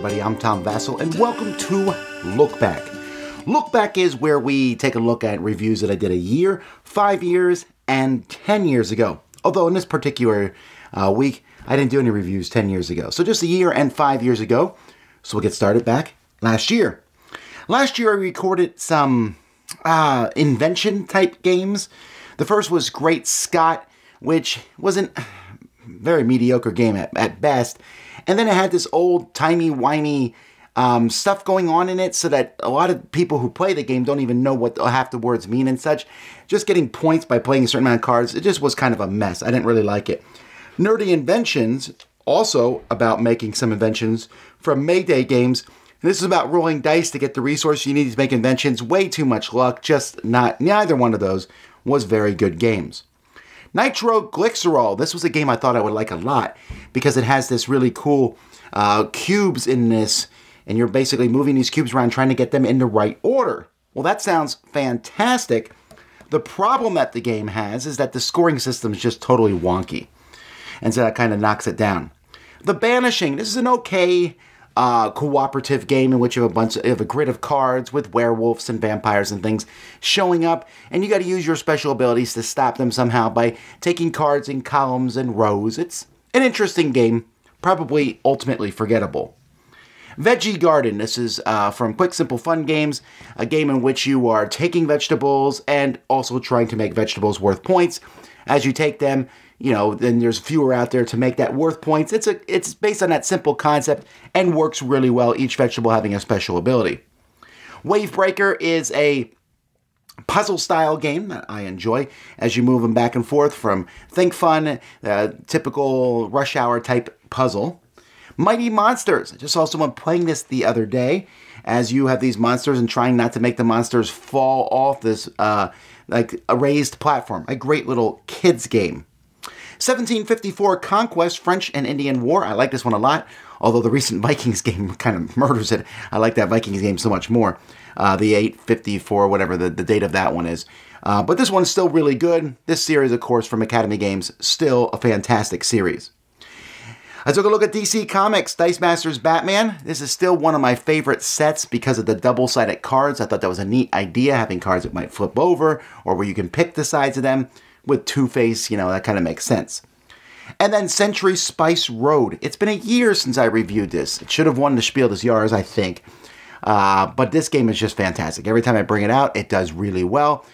everybody, I'm Tom Vasel, and welcome to Look Back. Look Back is where we take a look at reviews that I did a year, 5 years, and 10 years ago. Although in this particular week, I didn't do any reviews 10 years ago. So just a year and 5 years ago. So we'll get started back last year. Last year I recorded some invention-type games. The first was Great Scott, which wasn't a very mediocre game at best. And then it had this old timey-wimey stuff going on in it so that a lot of people who play the game don't even know what half the words mean and such. Just getting points by playing a certain amount of cards, it just was kind of a mess. I didn't really like it. Nerdy Inventions, also about making some inventions from Mayday games. And this is about rolling dice to get the resource you need to make inventions. Way too much luck, just neither one of those was very good games. Nitro Glycerol. This was a game I thought I would like a lot because it has this really cool cubes in this, and you're basically moving these cubes around trying to get them in the right order. Well, that sounds fantastic. The problem that the game has is that the scoring system is just totally wonky, and so that kind of knocks it down. The Banishing. This is an okay cooperative game in which you have a grid of cards with werewolves and vampires and things showing up, and you got to use your special abilities to stop them somehow by taking cards in columns and rows. It's an interesting game, probably ultimately forgettable. Veggie Garden. This is from Quick Simple Fun Games, a game in which you are taking vegetables and also trying to make vegetables worth points. As you take them, you know, then there's fewer out there to make that worth points. It's based on that simple concept and works really well, each vegetable having a special ability. Wavebreaker is a puzzle-style game that I enjoy as you move them back and forth from Think Fun, typical Rush Hour type puzzle. Mighty Monsters. I just saw someone playing this the other day as you have these monsters and trying not to make the monsters fall off this like a raised platform. A great little kids game. 1754 Conquest, French and Indian War. I like this one a lot, although the recent Vikings game kind of murders it. I like that Vikings game so much more. The 854, whatever the date of that one is. But this one's still really good. This series, of course, from Academy Games, still a fantastic series. I took a look at DC Comics, Dice Masters Batman. This is still one of my favorite sets because of the double-sided cards. I thought that was a neat idea, having cards that might flip over or where you can pick the sides of them. With Two-Face, you know, that kind of makes sense. And then Century Spice Road. It's been a year since I reviewed this. It should have won the Spiel des Jahres, I think. But this game is just fantastic. Every time I bring it out, it does really well.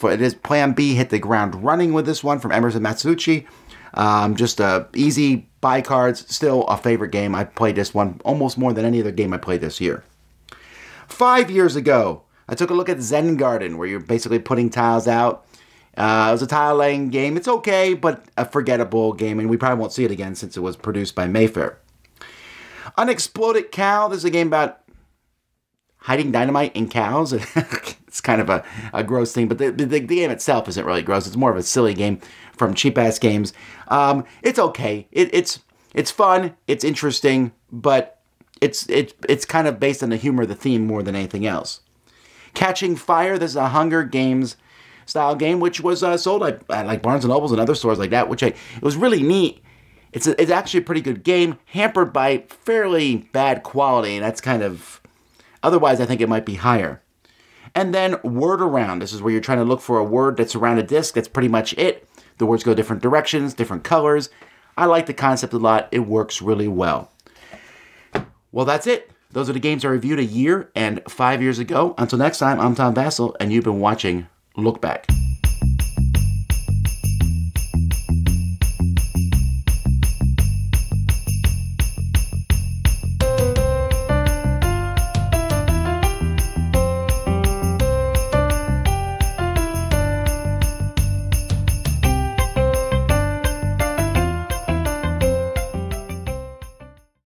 It is Plan B hit the ground running with this one from Emerson Matsuuchi. Just easy buy cards. Still a favorite game. I played this one almost more than any other game I played this year. 5 years ago, I took a look at Zen Garden, where you're basically putting tiles out. It was a tile-laying game. It's okay, but a forgettable game, and we probably won't see it again since it was produced by Mayfair. Unexploded Cow. This is a game about hiding dynamite in cows. It's kind of a gross thing, but the game itself isn't really gross. It's more of a silly game from cheap-ass games. It's okay. It's fun. It's interesting, but it's kind of based on the humor of the theme more than anything else. Catching Fire. This is a Hunger Games style game, which was sold at like Barnes & Nobles and other stores like that, it was really neat. It's actually a pretty good game, hampered by fairly bad quality, and that's kind of, otherwise I think it might be higher. And then Word Around. This is where you're trying to look for a word that's around a disc. That's pretty much it. The words go different directions, different colors. I like the concept a lot. It works really well. Well, that's it. Those are the games I reviewed a year and 5 years ago. Until next time, I'm Tom Vasel, and you've been watching Look Back.